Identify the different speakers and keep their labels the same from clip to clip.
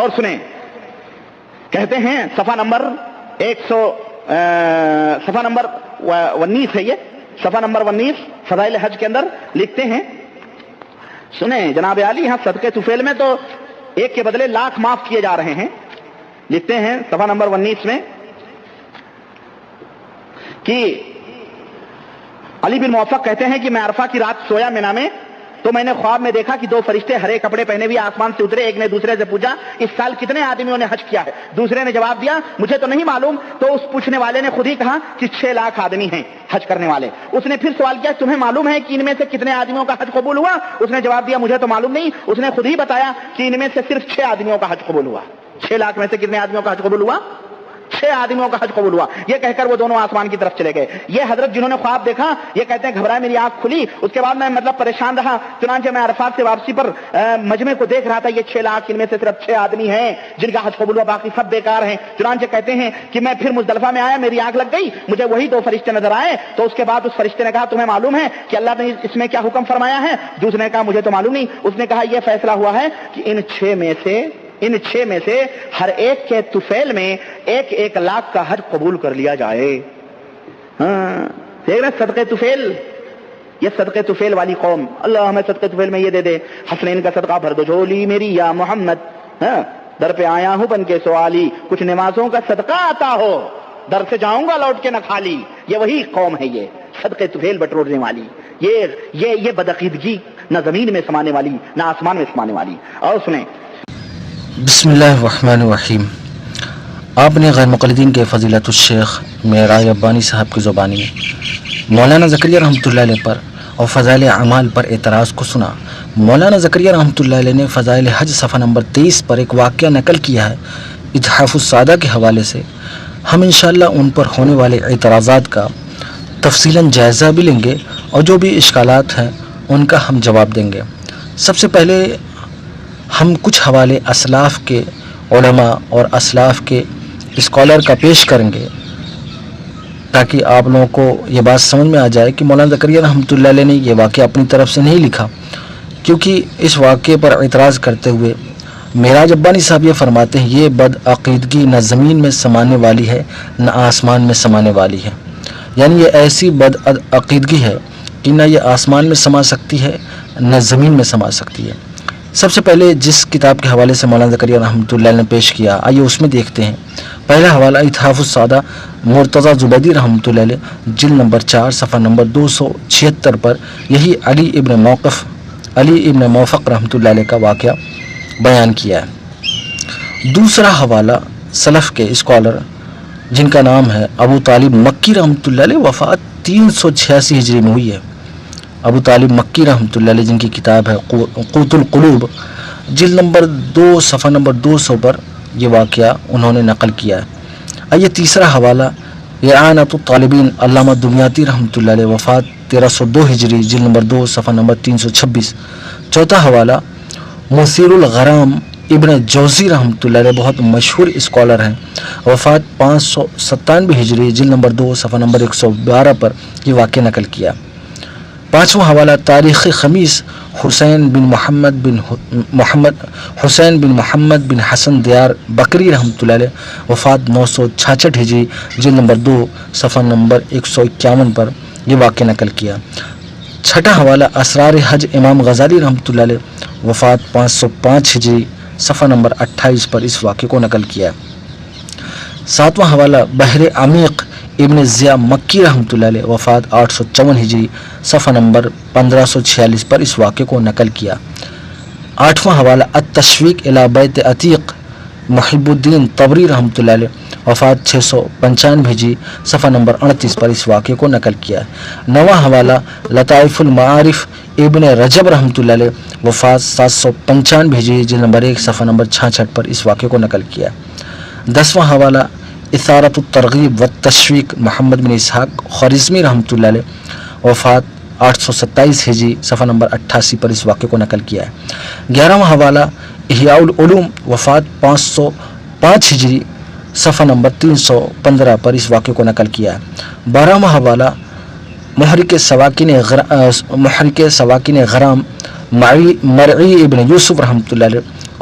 Speaker 1: اور سنیں، کہتے ہیں صفحہ نمبر 19 ہے، یہ صفحہ نمبر 19 فضائل حج کے اندر لکھتے ہیں، سنیں جناب عالی، یہاں صدقے طفیل میں تو ایک کے بدلے لاکھ معاف کیے جا رہے ہیں. لکھتے ہیں صفحہ نمبر 19 میں کہ علی بن موفق کہتے ہیں کہ میں عرفہ کی رات سویا مینا میں، تو میں نے خواب میں دیکھا کہ 2 فرشتے ہرے کپڑے پہنے ہوئے آسمان سے اترے. ایک نے دوسرے سے پوچھا اس سال کتنے آدمیوں نے حج کیا ہے؟ دوسرے نے جواب دیا مجھے تو نہیں معلوم. تو اس پوچھنے والے نے خود ہی کہا کہ 6 لاکھ آدمی ہیں حج کرنے والے. اس نے پھر سوال کیا تمہیں معلوم ہے کہ ان میں سے کتنے آدمیوں کا حج قبول ہوا؟ اس نے جواب دیا مجھے تو معلوم نہیں. اس نے خود ہی بتایا کہ ان میں سے صرف 6 آدمیوں کا حج قبول ہوا. 6 لاکھ میں سے کتنے آدمیوں کا حج قبول ہوا؟ 6 آدمیوں کا حج قبول ہوا. یہ کہہ کر وہ دونوں آسمان کی طرف چلے گئے. یہ حضرت جنہوں نے خواب دیکھا یہ کہتے ہیں گھبرائے میری آنکھ کھلی. اس کے بعد میں پریشان رہا. چنانچہ میں عرفات سے واپسی پر مجمع کو دیکھ رہا تھا. یہ 6 لاکھ ان میں سے صرف 6 آدمی ہیں جن کا حج قبول ہوا، باقی سب بیکار ہیں. چنانچہ کہتے ہیں کہ میں پھر مزدلفہ میں آیا، میری آنکھ لگ گئی، مجھے وہی 2 فرشتے نظر آئے. تو اس کے بعد اس فرشتے نے کہا تمہیں معلوم ہے کہ اللہ نے اس میں کیا حکم فرمایا ہے؟ دوسرے نے کہا مجھے تو معلوم نہیں. اس نے کہا یہ فیصلہ ہوا ہے کہ ان 6 میں سے ہر ایک کے طفیل میں 1 لاکھ کا حج قبول کر لیا جائے. دیکھ رہے صدقے طفیل، یہ صدقے طفیل والی قوم. اللہ ہمیں صدقے طفیل میں یہ دے دے. حسنین کا صدقہ بھر دو جھولی میری یا محمد، در پہ آیا ہوں بن کے سوالی، کچھ نمازوں کا صدقہ آتا ہو در سے جاؤں گا لوٹ کے نہ خالی. یہ وہی قوم ہے، یہ صدقے طفیل بٹورنے والی، یہ بدعقیدگی نہ زمین میں سمانے والی نہ آسمان میں سمانے والی. اور سنیں
Speaker 2: بسم اللہ الرحمن الرحیم. آپ نے غیر مقلدین کے فضیلت الشیخ معراج ربانی صاحب کی زبانی مولانا زکریا رحمۃ اللہ علیہ پر اور فضائل اعمال پر اعتراض کو سنا. مولانا زکریا رحمۃ اللہ علیہ نے فضائل حج صفحہ نمبر 23 پر ایک واقعہ نقل کیا ہے اتحاف السادہ کے حوالے سے. ہم انشاءاللہ ان پر ہونے والے اعتراضات کا تفصیلاً جائزہ بھی لیں گے اور جو بھی اشکالات ہیں ان کا ہم جواب دیں گے. سب سے پہلے ہم کچھ حوالے اسلاف کے علماء اور اسلاف کے اسکالر کا پیش کریں گے تاکہ آپ لوگوں کو یہ بات سمجھ میں آ جائے کہ مولانا زکریا رحمۃ اللہ علیہ نے یہ واقعہ اپنی طرف سے نہیں لکھا. کیونکہ اس واقعے پر اعتراض کرتے ہوئے معراج ربانی صاحب یہ فرماتے ہیں یہ بدعقیدگی نہ زمین میں سمانے والی ہے نہ آسمان میں سمانے والی ہے. یعنی یہ ایسی بدعقیدگی ہے کہ نہ یہ آسمان میں سما سکتی ہے نہ زمین میں سما سکتی ہے. سب سے پہلے جس کتاب کے حوالے سے مولانا زکریا رحمۃ اللہ علیہ نے پیش کیا آئیے اس میں دیکھتے ہیں. پہلا حوالہ اتحاف السادہ مرتضی زبیدی رحمۃ اللہ علیہ جلد نمبر 4 صفحہ نمبر 276 پر یہی علی ابن موفق رحمۃ اللہ علیہ کا واقعہ بیان کیا ہے. دوسرا حوالہ سلف کے اسکالر جن کا نام ہے ابو طالب مکی رحمۃ اللہ علیہ، وفات 386 ہجری میں ہوئی ہے. ابو طالب مکی رحمۃ اللہ علیہ جن کی کتاب ہے قوت القلوب جلد نمبر 2 صفحہ نمبر 200 پر یہ واقعہ انہوں نے نقل کیا ہے. آئیے تیسرا حوالہ اعانۃ الطالبین علامہ دمیاطی رحمۃ اللہ علیہ، وفات 1302 ہجری جلد نمبر 2 صفحہ نمبر 326. چوتھا حوالہ مثیر الغرام ابن جوزی رحمۃ اللہ علیہ، بہت مشہور اسکالر ہیں، وفات 597 ہجری جلد نمبر 2 صفحہ نمبر 112 پر یہ واقعہ نقل کیا. پانچواں حوالہ تاریخ خمیس حسین بن محمد بن حسن دیار بکری رحمۃ اللہ علیہ، وفات 966 ہجری جلد نمبر 2 صفحہ نمبر 151 پر یہ واقعہ نقل کیا. چھٹا حوالہ اسرار حج امام غزالی رحمۃ اللہ علیہ، وفات 505 ہجری صفحہ نمبر 28 پر اس واقعے کو نقل کیا. ساتواں حوالہ بحر عمیق ابن ضیاء مکی رحمۃ اللہ علیہ، وفات 854 ہجری صفحہ نمبر 1546 پر اس واقعے کو نقل کیا. آٹھواں حوالہ التشویق الی بیت عتیق محب الدین طبری رحمۃ اللہ علیہ، وفات 695 ہجری صفحہ نمبر 38 پر اس واقعے کو نقل کیا. نواں حوالہ لطائف المعارف ابن رجب رحمۃ اللہ علیہ، وفات 795 ہجری جلد نمبر 1 صفحہ نمبر 66 پر اس واقعے کو نقل کیا. دسواں حوالہ اثارت الترغیب والتشویق محمد بن اسحاق خوارزمی رحمۃ اللہ علیہ، وفات 827 ہجری صفحہ نمبر 88 پر اس واقعے کو نقل کیا ہے. 11واں حوالہ احیاء العلوم، وفات 505 ہجری صفحہ نمبر 315 پر اس واقعے کو نقل کیا ہے. 12واں حوالہ محرک سواکن غرام مرعی ابن یوسف رحمۃ اللہ علیہ،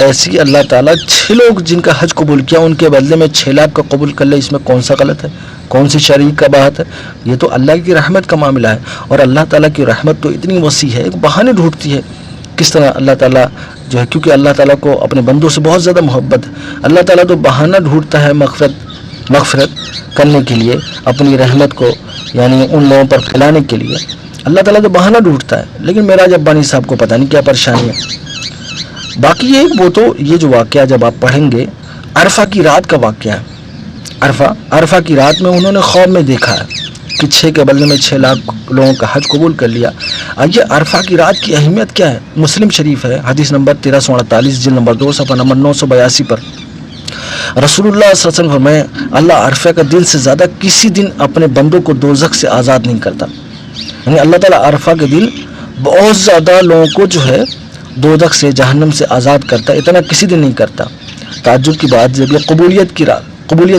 Speaker 2: ایسی اللہ تعالیٰ 6 لوگ جن کا حج قبول کیا ان کے بدلے میں 6 لاکھ کا قبول کر لے، اس میں کون سا غلط ہے؟ کون سی شریک کا بات ہے؟ یہ تو اللہ کی رحمت کا معاملہ ہے، اور اللہ تعالیٰ کی رحمت تو اتنی وسیع ہے، ایک بہانے ڈھونڈتی ہے کس طرح اللہ تعالیٰ جو ہے، کیونکہ اللہ تعالیٰ کو اپنے بندوں سے بہت زیادہ محبت ہے، اللہ تعالیٰ تو بہانہ ڈھونڈتا ہے مغفرت کرنے کے لیے، اپنی رحمت کو یعنی ان لوگوں پر پھیلانے کے لیے اللہ تعالیٰ تو بہانہ ڈھونڈتا ہے۔ لیکن معراج ابانی صاحب کو پتہ نہیں کیا پریشانی ہے۔ باقی وہ تو یہ جو واقعہ جب آپ پڑھیں گے، عرفہ کی رات کا واقعہ ہے۔ عرفہ کی رات میں انہوں نے خواب میں دیکھا ہے کہ 6 کے بدلے میں 6 لاکھ لوگوں کا حج قبول کر لیا۔ یہ عرفہ کی رات کی اہمیت کیا ہے؟ مسلم شریف ہے، حدیث نمبر 1348، جلد نمبر 2، صفحہ نمبر 982 پر رسول اللہ صلی اللہ علیہ وسلم فرمائے، اللہ عرفہ کا دن سے زیادہ کسی دن اپنے بندوں کو دوزخ سے آزاد نہیں کرتا۔ یعنی اللہ تعالیٰ عرفہ کے دن بہت زیادہ لوگوں کو جو ہے دوزخ سے، جہنم سے آزاد کرتا ہے، اتنا کسی دن نہیں کرتا۔ تعجب کی بات جب یہ قبولیت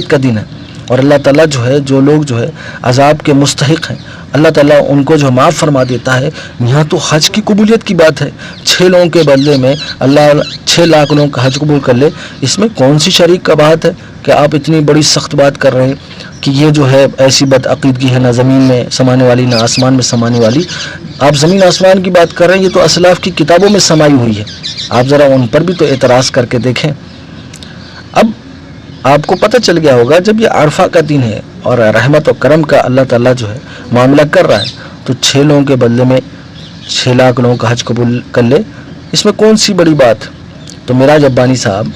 Speaker 2: کا دن ہے، اور اللہ تعالیٰ جو ہے جو لوگ جو ہے عذاب کے مستحق ہیں، اللہ تعالیٰ ان کو جو معاف فرما دیتا ہے۔ یہاں تو حج کی قبولیت کی بات ہے، 6 لوگوں کے بدلے میں اللہ 6 لاکھ لوگوں کا حج قبول کر لے، اس میں کون سی شریک کا بات ہے کہ آپ اتنی بڑی سخت بات کر رہے ہیں کہ یہ جو ہے ایسی بدعقیدگی ہے، نہ زمین میں سمانے والی نہ آسمان میں سمانے والی۔ آپ زمین آسمان کی بات کر رہے ہیں، یہ تو اسلاف کی کتابوں میں سمائی ہوئی ہے، آپ ذرا ان پر بھی تو اعتراض کر کے دیکھیں۔ اب آپ کو پتہ چل گیا ہوگا جب یہ عرفہ کا دن ہے اور رحمت و کرم کا اللہ تعالیٰ جو ہے معاملہ کر رہا ہے، تو 6 لوگوں کے بدلے میں 6 لاکھ لوگوں کا حج قبول کر لے، اس میں کون سی بڑی بات؟ تو معراج ابانی صاحب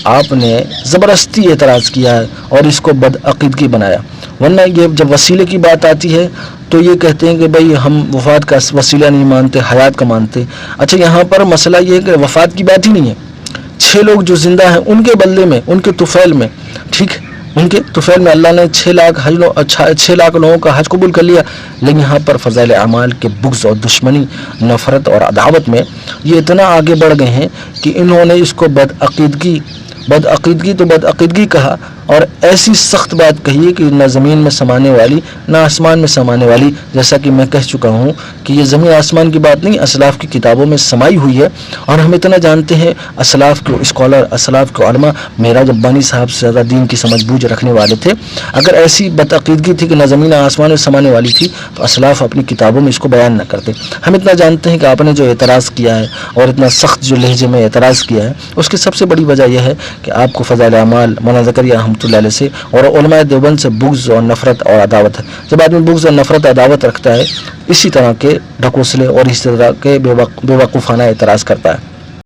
Speaker 2: آپ نے زبردستی اعتراض کیا ہے اور اس کو بدعقیدگی بنایا، ورنہ یہ جب وسیلے کی بات آتی ہے تو یہ کہتے ہیں کہ بھئی ہم وفات کا وسیلہ نہیں مانتے، حیات کا مانتے۔ اچھا، یہاں پر مسئلہ یہ ہے کہ وفات کی بات ہی نہیں ہے، 6 لوگ جو زندہ ہیں ان کے بدلے میں، ان کے طفیل میں، ٹھیک ہے، ان کے طفیل میں اللہ نے 6 لاکھ لوگوں کا حج قبول کر لیا۔ لیکن یہاں پر فضائل اعمال کے بغض اور دشمنی، نفرت اور عداوت میں یہ اتنا آگے بڑھ گئے ہیں کہ انہوں نے اس کو بدعقیدگی کہا، اور ایسی سخت بات کہی کہ نہ زمین میں سمانے والی نہ آسمان میں سمانے والی۔ جیسا کہ میں کہہ چکا ہوں کہ یہ زمین آسمان کی بات نہیں، اسلاف کی کتابوں میں سمائی ہوئی ہے، اور ہم اتنا جانتے ہیں اسلاف کے اسکالر، اسلاف کے علماء معراج ابانی صاحب سے زیادہ دین کی سمجھ بوجھ رکھنے والے تھے۔ اگر ایسی بدعقیدگی تھی کہ نہ زمین آسمان میں سمانے والی تھی تو اسلاف اپنی کتابوں میں اس کو بیان نہ کرتے۔ ہم اتنا جانتے ہیں کہ آپ نے جو اعتراض کیا ہے اور اتنا سخت جو لہجے میں اعتراض کیا ہے، اس کی سب سے بڑی وجہ یہ ہے کہ آپ کو فضائل اعمال مولانا زکریا رحمۃ اللہ علیہ سے اور علماء دیوبند سے بغض اور نفرت اور عداوت ہے۔ جب آدمی بغض اور نفرت عداوت رکھتا ہے، اسی طرح کے ڈھکوسلے اور اسی طرح کے بے وقوفانہ اعتراض کرتا ہے۔